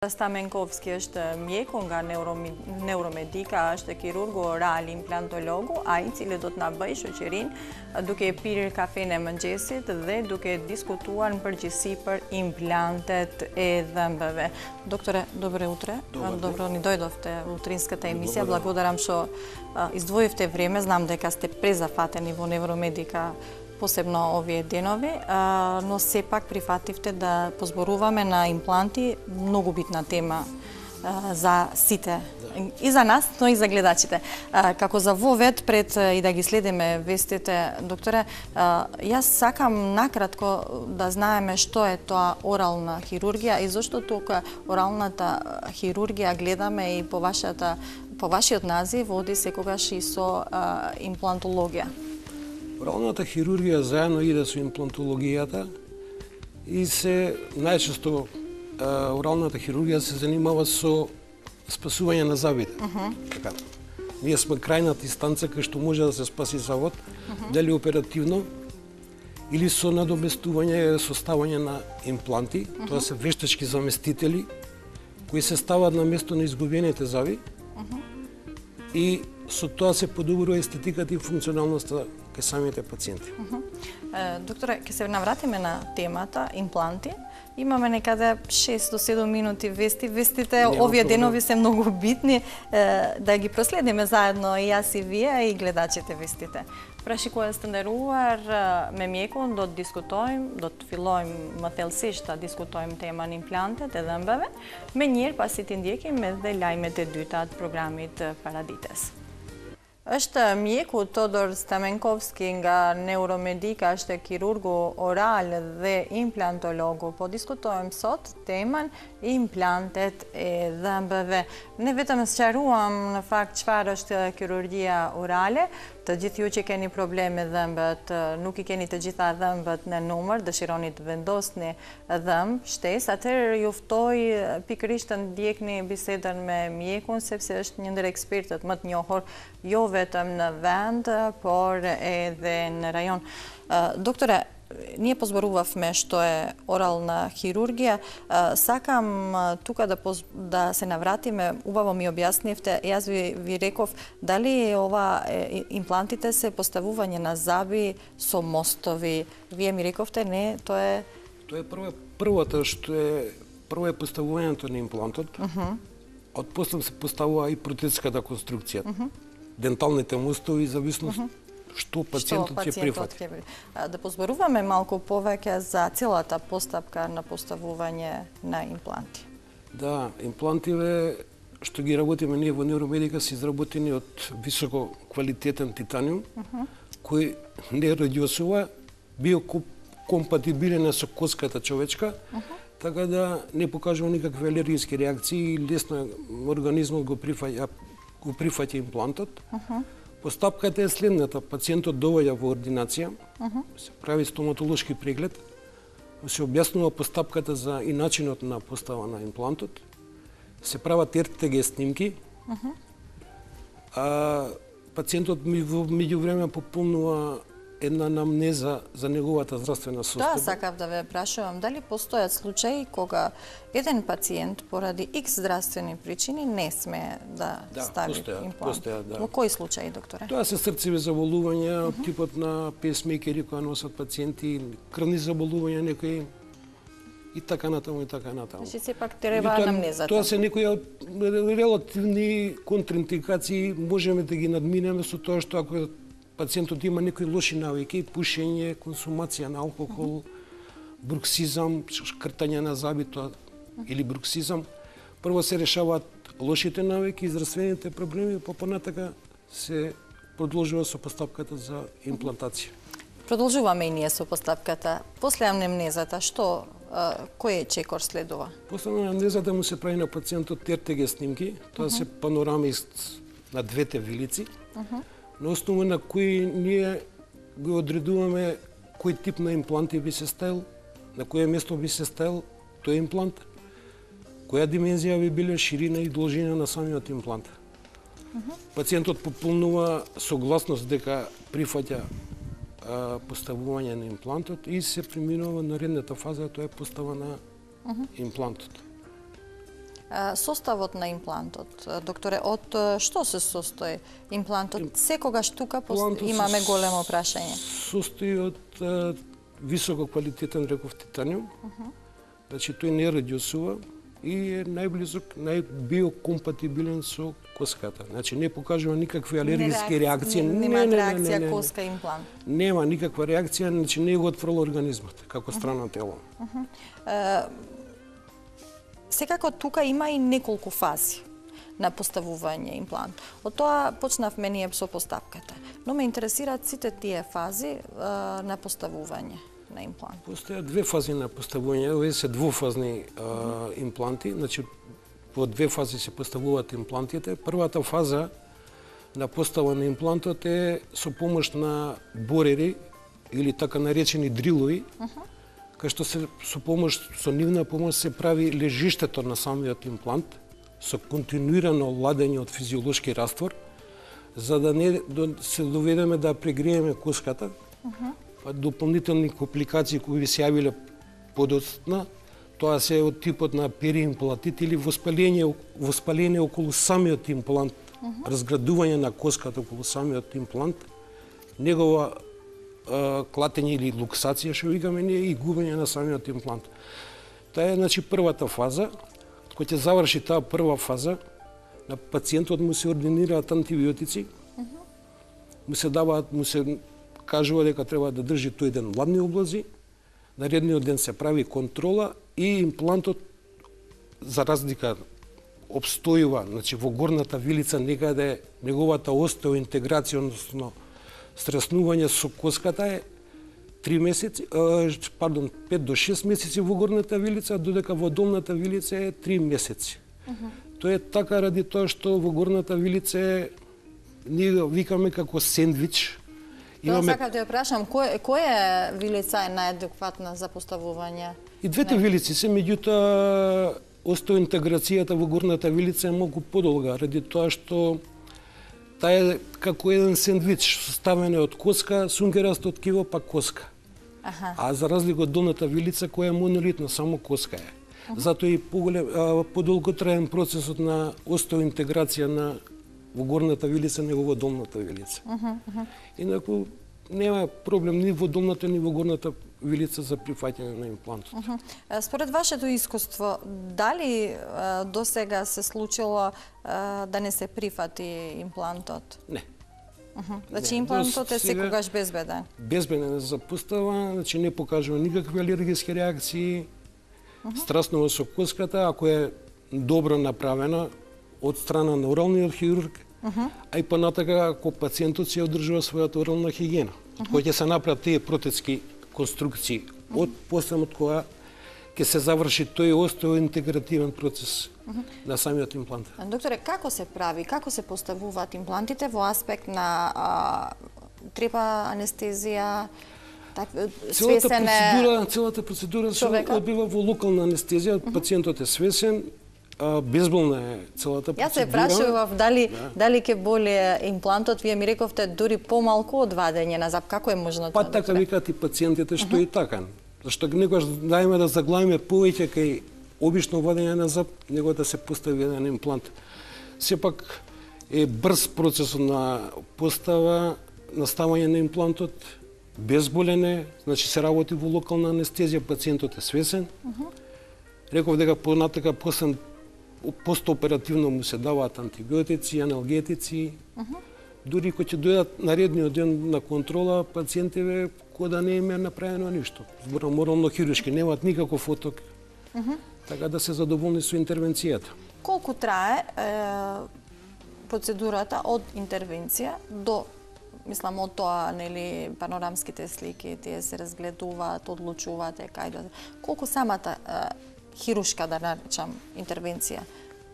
Stamenkovski është mjeku nga Neuromedika, është kirurgu oral implantologu, ai i cili do të na bëjë shoqërinë duke pirë kafenë e mëngjesit dhe duke diskutuar në përgjithësi për implantet e dhëmbëve. Doktore, добре утре. Добро ни дојдовте во утринската емисија. Благодарам што издвоивте време. Знам дека сте презафатени во Невромедика, посебно овие денови, но сепак прифативте да позборуваме на импланти, многу битна тема за сите, и за нас, но и за гледачите. Како за вовед, пред и да ги следиме вестите, докторе, јас сакам накратко да знаеме што е тоа орална хирургија и зошто тука оралната хирургија гледаме и по вашиот назив води секогаш и со имплантологија. Оралната хирургија заедно иде со имплантологијата и најчесто оралната хирургија се занимава со спасување на зъбите. Така. Ние сме крајната инстанца кај што може да се спаси зъбот, дали оперативно или со надоместување со ставање на импланти, тоа се вештачки заместители кои се стават на место на изгубените зъби и со тоа се подобрува естетиката и функционалноста кај самите пациенти. Докторе, ќе се навратиме на темата импланти. Имаме некаде 6 до 7 минути вести. Вестите овие денови се многу битни, да ги проследиме заедно и јас и вие и гледачите вестите. Праши која стендеруар me mjekun do të diskutojmë, do të fillojmë më thellësisht ta diskutojmë temën implantet e dhëmbëve, me njëherë pasi të ndjekim edhe lajmet e dyta të programit Paradites. Është mjeku Todor Stamenkovski nga Neuromedika, është kirurgu oral dhe implantologu. Po diskutojmë sot temën implantet e dhëmbëve. Ne vetëm sqaruam në fakt çfarë është kirurgjia orale. Të gjithë ju që keni probleme dhëmbët, nuk i keni të gjitha dhëmbët në numër, dëshironi të vendosni dhëmbë, shtesë, atëherë ju ftoj pikërisht të ndjekni bisedën me mjekun, sepse është një ndër ekspertët më të njohur, jo vetëm në vend, por edhe në rajon. Doktore, ние позборувавме што е орална хирургија. Сакам тука да се навратиме, убаво ми објаснивте, јас ви реков, дали ова имплантите се поставување на зъби со мостови. Вие ми рековте, не, тоа е... Тоа е првото што е, прво е поставувањето на имплантот, отпосле се поставува и протетската конструкција. Денталните мостови, зависност што пациентот ќе прифати. Да позборуваме малку повеќе за целата постапка на поставување на импланти. Да, имплантиве што ги работиме ние во Невромедика се изработени од високо квалитетен титаниум, кој не радиосува, биокомпатибилен со коската човечка, така да не покажува никакви алергиски реакции и лесно организмот го прифаќа имплантот. Постапката е следната. Пациентот доаѓа во ординација, се прави стоматолошки преглед, се објаснува постапката за и начинот на постава на имплантот, се прават РТГ снимки, пациентот во меѓувреме пополнува една анамнеза за неговата здравствена состојба. Тоа сакав да ве прашувам, дали постојат случаи кога еден пациент поради X здравствени причини не сме да стави имплант? Во кои случаи, докторе? Тоа се срцеви заболувања, типот на песмейкери кои носат пациенти, крвни заболувања некои и така натаму и така натаму. Значи сепак треба анамнезата. Тоа се некои релативни контраиндикации, можеме да ги надминеме со тоа што ако пациентот има некои лоши навики, пушење, консумација на алкохол, бруксизам, шкртање на зъби или бруксизам, прво се решаваат лошите навики, здравствените проблеми, понатака се продолжува со постапката за имплантација. Продолжуваме и ние со постапката. После анамнезата, кој чекор следува? После анамнезата му се прави на пациентот РТГ снимки, тоа се панорамист на двете вилици, на основа на кои ние го одредуваме кој тип на импланти би се ставил, на кое место би се ставил тој имплант, која димензија би биле ширина и должина на самиот имплант. Пациентот пополнува согласност дека прифаќа поставување на имплантот и се преминува на наредната фаза, тоа е постава на имплантот. Составот на имплантот, докторе, од што се состои имплантот? Секогаш тука имаме големо прашање. Состои од високо квалитетен, реков, титаниум. Значи тој не радиосува и е најблизок, најбиокомпатибилен со коската. Значи не покажува никакви алергиски реакции. Нема реакција коска имплант. Нема никаква реакција, значи не го отфрла организмот како страна тело. Секако тука има и неколку фази на поставување имплант. Од тоа почнавме ние со постапката. Но ме интересираат сите тие фази на поставување на имплант. Постојат две фази на поставување, овие се двуфазни импланти, значи во две фази се поставуваат имплантите. Првата фаза на постава на имплантот е со помош на борери или така наречени дрилови, кај што се со нивна помош се прави лежиштето на самиот имплант со континуирано ладење од физиолошки раствор, за да не се доведеме да прегрееме коската, па дополнителни компликации кои се јавиле подоцна, тоа се од типот на периимплантит или воспаление околу самиот имплант, разградување на коската околу самиот имплант, негова клатење или луксација, што викаме ние, и губење на самиот имплант. Таа е, значи, првата фаза. Кога ќе заврши таа прва фаза, на пациентот му се ординираат антибиотици, му се кажува дека треба да држи тој ден ладни облази, наредниот ден се прави контрола и имплантот, за разлика, обстојува, значи во горната вилица некаде неговата остеоинтеграција, односно стреснување со коската е 5 до 6 месеци во горната вилица, додека во долната вилица е 3 месеци. Тоа е така ради тоа што во горната вилица е, ние викаме како сендвич. Тоа сакам да ја прашам, која вилица е најадекватна за поставување? И двете вилици се, меѓутоа остеоинтеграцијата во горната вилица е многу подолга, ради тоа што таа е како еден сендвич, составена од коска, сункерасто ткиво, па коска. А за разлика од долната вилица, која е монолитна, само коска е. Затоа и подолготраен процесот на остеоинтеграција во горната вилица него во долната вилица. Инаку нема проблем ни во долната ни во горната вилица за прифаќање на имплантот. Според вашето искуство, дали до сега се случило да не се прифати имплантот? Не. Значи имплантот е секогаш безбеден? Безбеден е за постава, значи не покажува никакви алергиски реакции, страснува со коската, ако е добро направена од страна на оралниот хирург, а и понатака ако пациентот се одржува својата орална хигиена. Кога ќе се направат тие протетски конструкции од поставот кога ќе се заврши тој остеоинтегративен процес на самиот имплант. Докторе, како се прави, како се поставуваат имплантите во аспект на треба анестезија, Целата процедура се одбива во локална анестезија, пациентот е свесен, безболна е целата процедура. Јас се прашував дали ќе боли имплантот, вие ми рековте дури помалку од вадење на зап, како е можно тоа? Па така викаат и пациентите што и така. Зашто некогаш дајме да заглавиме повеќе кај обично вадење на зап, него да се постави еден имплант. Сепак е брз процесот на постава, наставање на имплантот, безболен е, значи се работи во локална анестезија, пациентот е свесен. Реков дека понатака постоперативно му се даваат антибиотици, аналгетици. Дури кога ќе дојдат наредниот ден на контрола, пациентите кој да не им е направено ништо. Зборам морално хируршки, немаат никаков оток. Така да се задоволни со интервенцијата. Колку трае процедурата од интервенција до, мислам, од тоа, нели, панорамските слики, тие се разгледуваат, одлучувате кај да... Колку самата хирушка, да наречам, интервенција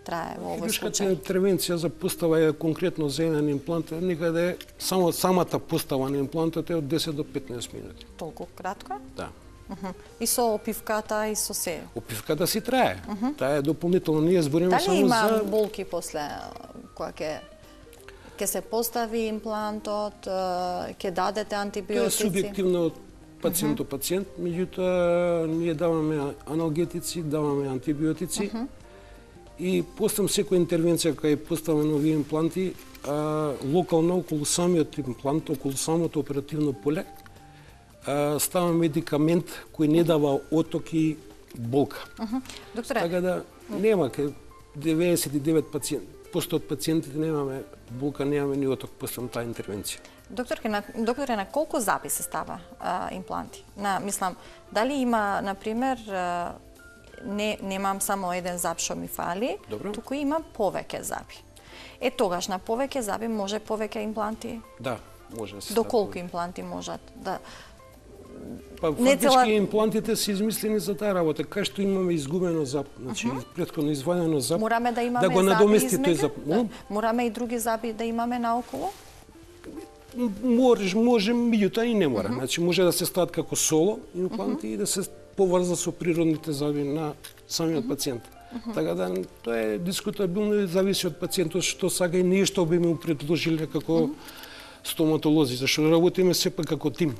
трае во овој случај? Хирушката интервенција за постава е конкретно за еден имплант, некаде само самата постава на имплантот е од 10 до 15 минути. Толку кратко? Да. И со опивката, и со се? Опивката си трае. Таа е дополнително, ние збориме само за... Дали има болки после кога ќе се постави имплантот, ќе дадете антибиотици? Тоа е субјективно од пациент до пациент, меѓутоа ние даваме аналгетици, даваме антибиотици и постам секоја интервенција кај поставено овие импланти, локално околу самиот имплант, околу самото оперативно поле, става медикамент кој не дава оток и болка. Докторе, Така да нема, кај 99% од пациентите немаме болка, немаме ни оток после таа интервенција. докторе, на колку заби се става импланти? Мислам, дали има, например, немам само еден зап што ми фали, туку имам повеќе заби. Тогаш на повеќе заби може повеќе импланти? Да, може да се. До колку импланти можат да... Па фактички имплантите се измислени за таа работа. Кај што имаме изгубено зап, значи претходно извадено зап, мораме да имаме го надомести тој зап. Мораме и други заби да имаме наоколу? Може, меѓутоа и не мора. Значи може да се стават како соло импланти и да се поврза со природните заби на самиот пациент. Така да тоа е дискутабилно и зависи од пациентот што сака и ние што би му предложиле како стоматолози, зашто работиме сепак како тим.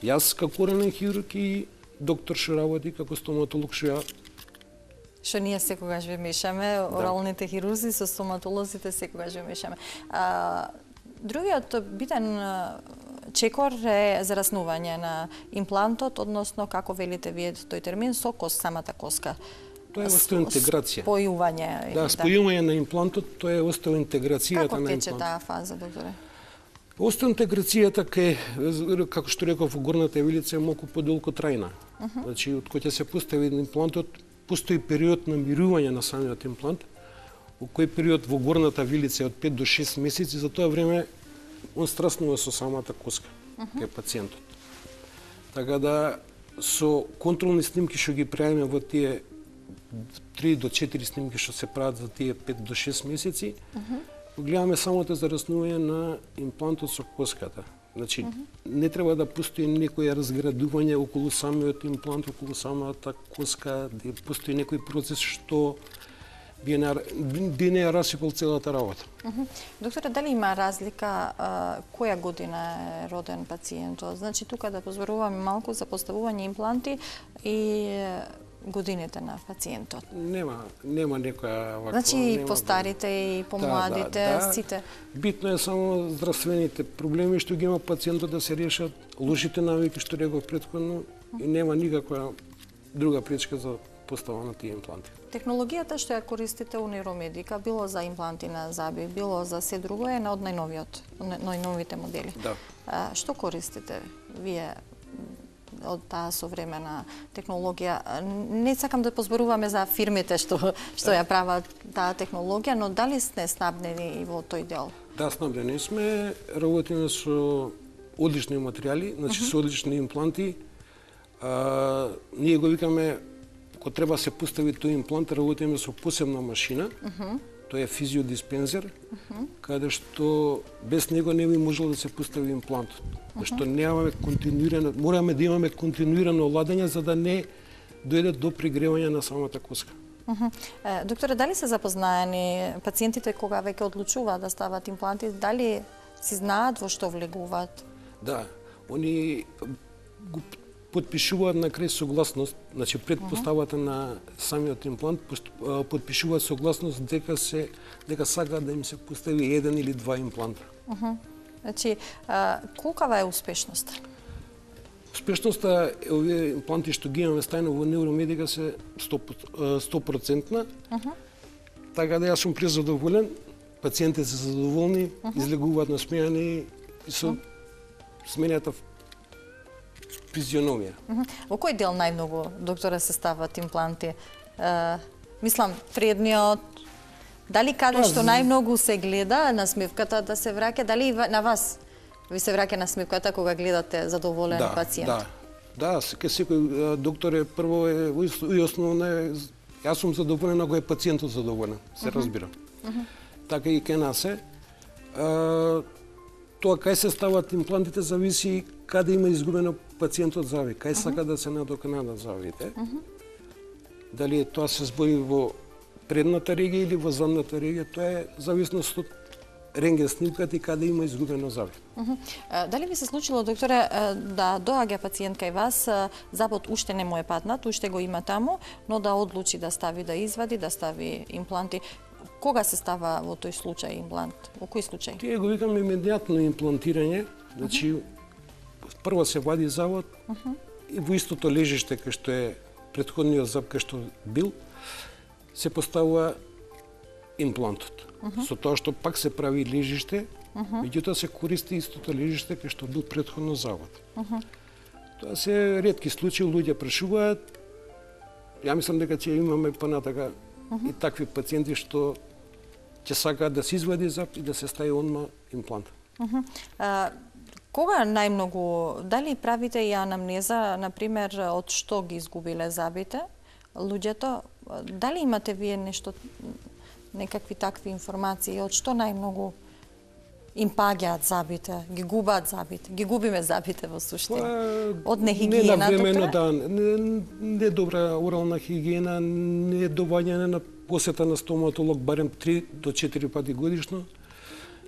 Јас како орален хирург и доктор што работи како стоматолог што ние секогаш ви мешаме, оралните хирурзи со стоматолозите секогаш ви мешаме. Другиот битен чекор е зараснување на имплантот, односно како велите вие тој термин, со самата коска. Тоа е остеоинтеграција. Спојување. Да, спојување на имплантот, тоа е остеоинтеграцијата на имплантот. Како тече таа фаза, докторе? Остеоинтеграцијата како што реков, во горната вилица е малку подолго трајна. Значи, од кога ќе се постави имплантот, постои период на мирување на самиот имплант, во кој период во горната вилица е од 5 до 6 месеци, за тоа време он страснува со самата коска кај пациентот. Така да со контролни снимки што ги правиме во тие 3 до 4 снимки што се прават за тие 5 до 6 месеци, гледаме самото зараснување на имплантот со коската. Значи, не треба да постои некој разградување околу самиот имплант, околу самата коска, да постои некој процес што би не ја расипал целата работа. Докторе, дали има разлика која година е роден пациентот? Значи, тука да позборуваме малку за поставување импланти и годините на пациентот. Нема некоја ваква. Значи и постарите и помладите, сите. Битно е само здравствените проблеми што ги има пациентот да се решат, лошите навики што реков претходно и нема никаква друга пречка за постава на тие импланти. Технологијата што ја користите у Нейромедика, било за импланти на заби, било за се друго, е од најновите модели. Да. Што користите вие од таа современа технологија? Не сакам да позборуваме за фирмите што ја прават таа технологија, но дали сте снабдени и во тој дел? Да, снабдени сме, работиме со одлични материјали, значи со одлични импланти. Ние го викаме, кога треба се постави тој имплант, работиме со посебна машина. Тоа е физиодиспензер, каде што без него не би можело да се постави имплантот. Зашто мораме да имаме континуирано ладење за да не дојде до пригревање на самата коска. Докторе, дали се запознаени пациентите кога веќе одлучуваат да стават импланти, дали си знаат во што влегуваат? Да, они го потпишуваат на крај согласност, значи пред поставата на самиот имплант потпишуваат согласност дека сакаат да им се постави еден или два импланта. Значи, колкава е успешноста? Успешноста овие импланти што ги имаме стајно во Нейромедика се 100%. Така да јас сум презадоволен, пациентите се задоволни, излегуваат насмејани и со смената физиономија. Во кој дел најмногу, докторе, се стават импланти? Мислам, предниот, дали каде што најмногу се гледа насмевката да се враќа, дали на вас ви се враќа насмевката кога гледате задоволен пациент? Да, секој доктор е прво и основно јас сум задоволен ако е пациентот задоволен, се разбира. Така и кај нас е. Тоа кај се стават имплантите зависи каде има изгубено пациентот зави, кај сака да се надокнадат завите. Дали тоа се збори во предната регија или во задната регија, тоа е зависност од рентген снимката и каде има изгубено заби. Дали би се случило, докторе, да доаѓа пациент кај вас, забот уште не му е патнат, уште го има таму, но да одлучи да стави, да извади, да стави импланти? Кога се става во тој случај имплант? Во кој случај? Тие го викаме имедијатно имплантирање, значи прво се вади забот и во истото лежиште кај што е претходниот зоб кај што бил, се поставува имплантот. Со тоа што пак се прави лежиште, меѓутоа се користи истото лежиште кај што бил претходно забот. Тоа се ретки случаи, луѓе прашуваат. Ја мислам дека ќе имаме понатака и такви пациенти што ќе сакаат да се извади зоб и да се стави одма имплант. Кога најмногу, дали правите и анамнеза, например, од што ги изгубиле забите луѓето? Дали имате вие нешто, некакви такви информации, од што најмногу им паѓаат забите, ги губаат забите, ги губиме забите во суштина? Од нехигиена, доктора? Да, не добра орална хигиена, не доваѓање на посета на стоматолог барем 3 до 4 пати годишно,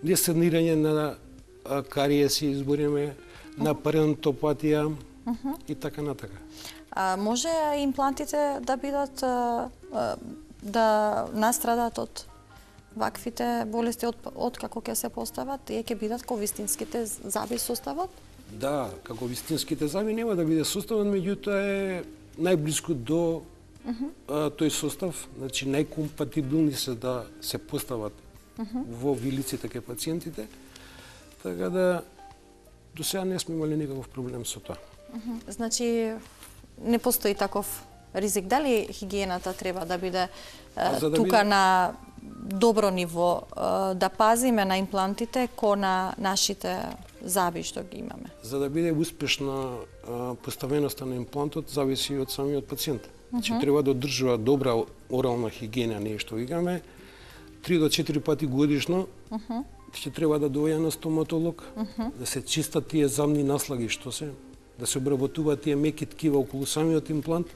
не санирање на кариеси, избориме, на парентопатија и така натака. Може имплантите да бидат, да настрадат од ваквите болести од како ќе се постават и ќе бидат како вистинските заби составот? Да, како вистинските заби нема да биде составот, меѓутоа е најблиску до тој состав, значи најкомпатибилни се да се постават во вилиците кај пациентите, така да до сега не сме имали никаков проблем со тоа. Значи не постои таков ризик. Дали хигиената треба да биде тука на добро ниво, да пазиме на имплантите ко на нашите заби што ги имаме? За да биде успешна поставеноста на имплантот зависи од самиот пациент. Значи треба да одржува добра орална хигиена, ние што викаме, 3 до 4 пати годишно ќе треба да доаѓа на стоматолог, да се чистат тие замни наслаги што се, да се обработуваат тие меки ткива околу самиот имплант.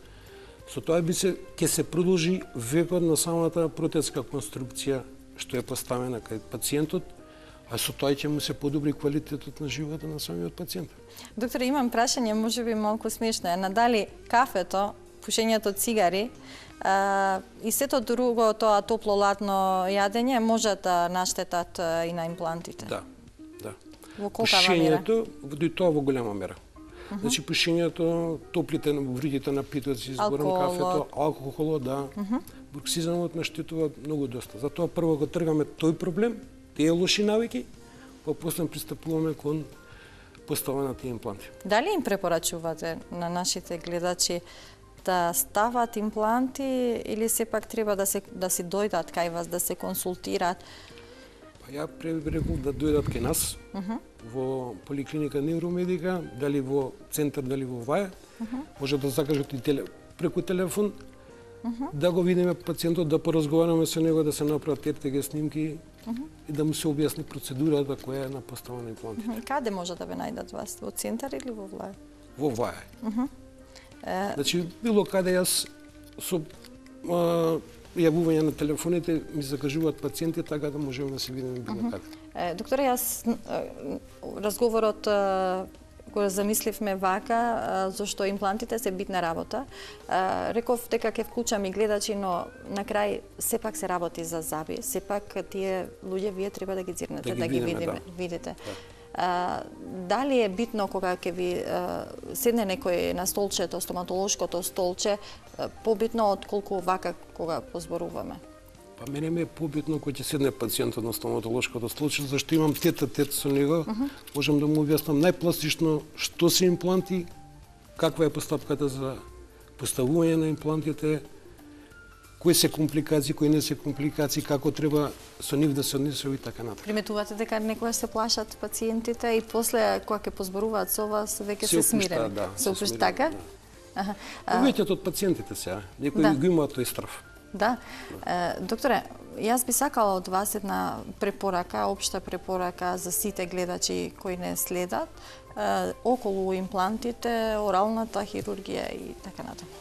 Со тоа ќе се продолжи векот на самата протезска конструкција што е поставена кај пациентот, а со тоа ќе му се подобри квалитетот на животот на самиот пациент. Доктор, имам прашање, можеби малку смешно е, надали кафето, пушењето цигари и сето друго, тоа топло-ладно јадење може да наштетат и на имплантите? Да, да. Во колкава мера? Пушењето, и тоа во голема мера. Значи пушењето, топлите вредите напитоци, избор на кафето, алкохолот, да, бруксизамот наштетува многу доста. Затоа прво го тргаме тој проблем, тие лоши навики, па после пристапуваме кон поставените импланти. Дали им препорачувате на нашите гледачи да стават импланти или сепак треба да се дојдат кај вас, да се консултираат? Па ја препорекував да дојдат кај нас во поликлиника Невромедика, дали во центар, дали во ВАЕ, може да закажат и преку телефон, да го видиме пациентот, да поразговараме со него, да се направат РТГ снимки и да му се објасни процедурата која е на поставање на имплантите. Каде може да ве најдат вас? Во центар или во ВАЕ? Во ВАЕ. Значи, било каде јас со јавување на телефоните ми закажуваат пациенти, така да можеме да се видиме било каде. Докторе, јас разговорот го замисливме вака, зашто имплантите се битна работа. Реков дека ќе вклучам и гледачи, но на крај сепак се работи за заби. Сепак тие луѓе вие треба да ги зирнете, да ги видите. Дали е битно кога ќе ви седне некој на столчето, стоматолошкото столче, побитно од колку вака кога позборуваме? Па мене ми е побитно кога ќе седне пациентот на стоматолошкото столче, зашто имам тет-а-тет со него, можам да му објаснам најпластично што се импланти, каква е постапката за поставување на имплантите, кои се компликации, кои не се компликации, како треба со нив да се однесува и така натаму. Приметувате дека некогаш се плашат пациентите и после кога ќе позборуваат со вас веќе се смирени. Се опушта, така? Повеќето од пациентите сега, некои го имаат тој страв. Да. Докторе, јас би сакала од вас една препорака, општа препорака за сите гледачи кои не следат, околу имплантите, оралната хирургија и така натаму.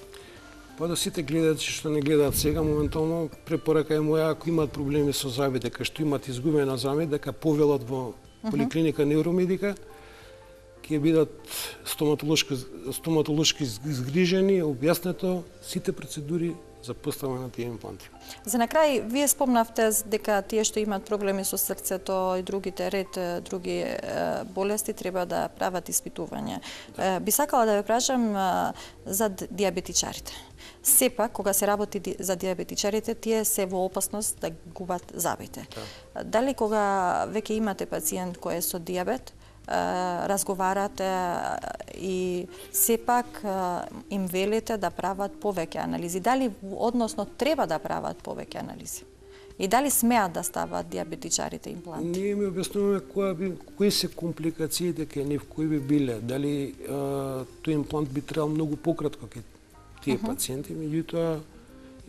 Па до сите гледачи што не гледаат сега, моментално препорака е моја, ако имаат проблеми со зъбите, кај што имаат изгубена зъби, дека повелат во поликлиника Невромедика, ќе бидат стоматолошки изгрижени, објаснето сите процедури за поставање на тие импланти. За на крај, вие спомнавте дека тие што имаат проблеми со срцето и другите други болести треба да прават испитување. Би сакала да ве прашам за диабетичарите. Сепак, кога се работи за диабетичарите, тие се во опасност да губат зъбите. Дали кога веќе имате пациент кој е со диабет, разговарате и сепак им велите да прават повеќе анализи? Дали односно треба да прават повеќе анализи? И дали смеат да стават диабетичарите импланти? Ние ми објаснуваме кои се компликациите кај нив, кои би биле. Дали тој имплант би требал многу пократко кај тие пациенти, меѓутоа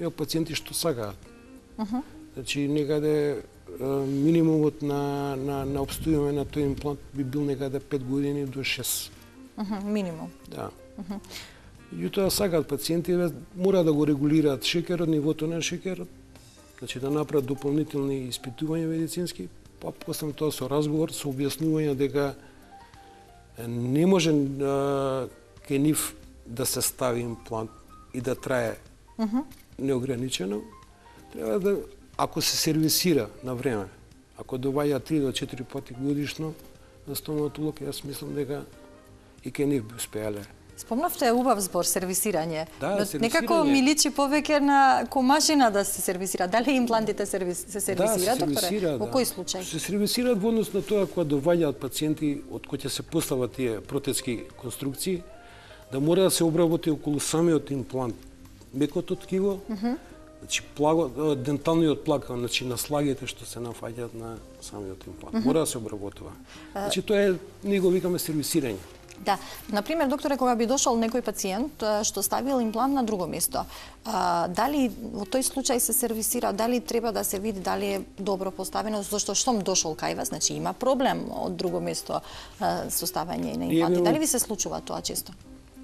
има пациенти што сакаат. Значи некаде минимумот на обстојување на тој имплант би бил некаде 5 години до 6. Минимум. Да. Меѓутоа сакаат пациенти, мора да го регулираат шекерот, нивото на шекерот, значи да направат дополнителни испитувања медицински, па после тоа со разговор, со објаснување дека не може кај нив да се стави имплант и да трае неограничено, треба да, ако се сервисира на време, ако доаѓа 3 до 4 пати годишно на стоматолог, јас мислам дека и кај нив би успеале. Спомнавте убав збор, сервисирање. Да, но сервисирање. Некако ми личи повеќе на комашина да се сервисира. Дали имплантите се сервисираат, докторе? Во кој случај? Се сервисираат во однос на тоа кога доаѓаат пациенти од кои ќе се постават тие протетски конструкции, да мора да се обработи околу самиот имплант. Мекото ткиво, значи денталниот плак, значи на слагите што се нафаќаат на самиот имплант. Мора да се обработува. Значи тоа е, ние го викаме сервисирање. Да, например, докторе, кога би дошол некој пациент што ставил имплант на друго место, дали во тој случај се сервисира, дали треба да се види дали е добро поставено, зашто штом дошол кај вас, значи има проблем од друго место со ставање на импланти. Дали ви се случува тоа често?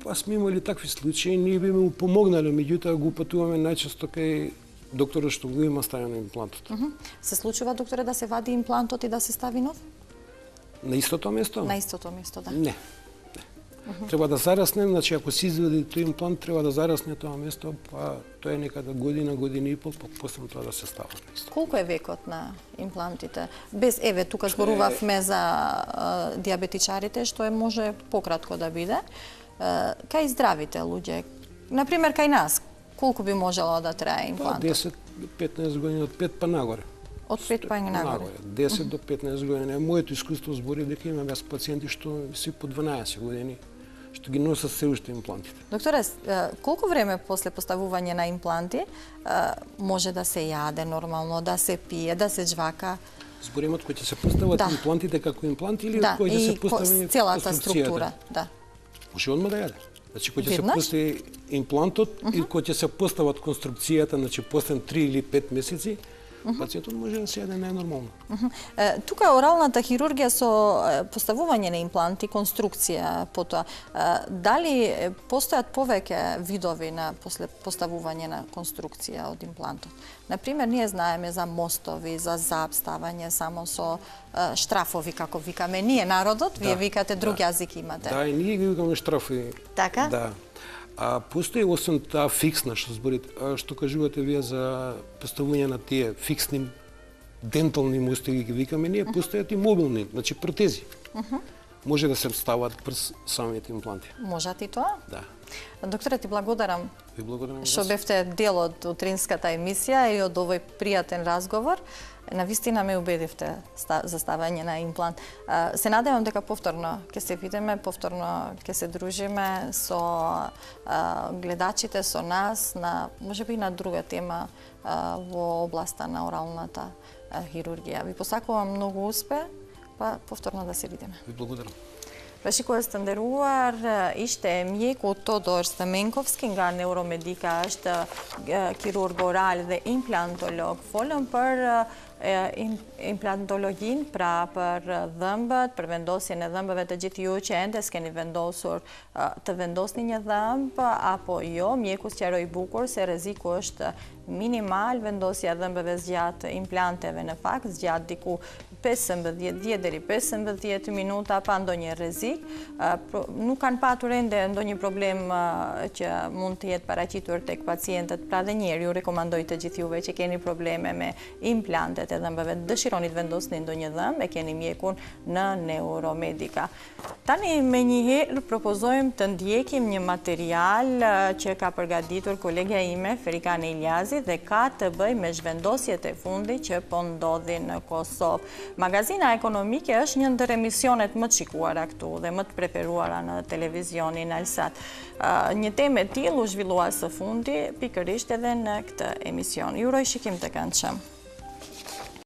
Па сме имали такви случаи, ние би му помогнале, меѓутоа го упатуваме најчесто кај докторот што го има ставено имплантот. Се случува, докторе, да се вади имплантот и да се стави нов? На истото место? На истото место, да. Не. Треба да зарасне, значи ако се извади тој имплант, треба да зарасне тоа место, па тоа е некаде година и пол, па после тоа да се става на исто. Колку е векот на имплантите? Без, еве, тука зборувавме за диабетичарите, што е може пократко да биде. Кај здравите луѓе, например кај нас, колку би можело да трае имплантот? 10 до 15 години, од 5 па нагоре. Од 5 па нагоре? 10 до 15 години. Моето искуство збори дека имам јас пациенти што си по 12 години, што ги носат се уште имплантите. Докторе, колку време после поставување на импланти може да се јаде нормално, да се пие, да се жвака? Збориме од кој ќе се постават имплантите како импланти или од кој ќе се постави целата структура, да. Може одма да јаде. Значи кој ќе се постави имплантот и кој ќе се постават конструкцијата, значи после 3 или 5 месеци, пациентот може да се јаде најнормално. Тука оралната хирургија со поставување на импланти, конструкција потоа, дали постојат повеќе видови на после поставување на конструкција од имплантот? Например, ние знаеме за мостови, за зап ставање само со штрафови, како викаме ние народот, вие викате друг јазик имате. Да, и ние ги викаме штрафови. Така? Да. А постои освен таа фиксна што кажувате вие за поставување на тие фиксни дентални мостови ги викаме, ние постојат и мобилни, значи протези. Може да се стават прз самите импланти. Можат и тоа? Да. Докторе, ти благодарам. Ви благодарам што бевте дел од утринската емисија и од овој пријатен разговор. Навистина ме убедивте за ставање на имплант. Се надевам дека повторно ќе се видиме, повторно ќе се дружиме со гледачите, со нас, на можеби на друга тема во областа на оралната хирургија. Ви посакувам многу успех, па повторно да се видиме. Ви благодарам. Беше кој стендеруар иште мјеко Тодор Стаменковски nga Neuromedika, është kirurg oral dhe implantolog. Folëm për implantologin, pra për dhëmbët, për vendosjen e dhëmbëve, të gjithë ju që ende s'keni vendosur të vendosni një dhëmbë apo jo, mjeku sqaroi bukur se rreziku është minimal, vendosja e dhëmbëve zgjat implanteve në fakt zgjat diku 10 deri 15 minuta pa ndonjë rrezik. Nuk kanë patur ende ndonjë problem që mund të jetë paraqitur tek pacientët. Pra dhe njerë ju rekomandoj të gjithë juve që keni probleme me implantet e dhëmbëve, dëshironi të vendosni ndonjë dhëmbë, e keni mjekun në Neuromedica. Tani me njëherë propozojmë të ndjekim një material që ka përgatitur kolegja ime, Ferikane Iljazi, dhe ka të bëj me zhvendosjet e fundit që po ndodhin në Kosovë. Magazina ekonomike është një ndër emisionet më të shikuara këtu dhe më të preferuara në televizionin Alsat. Një temë e tillë u zhvillua së fundi pikërisht edhe në këtë emision. Ju uroj shikim të këndshëm.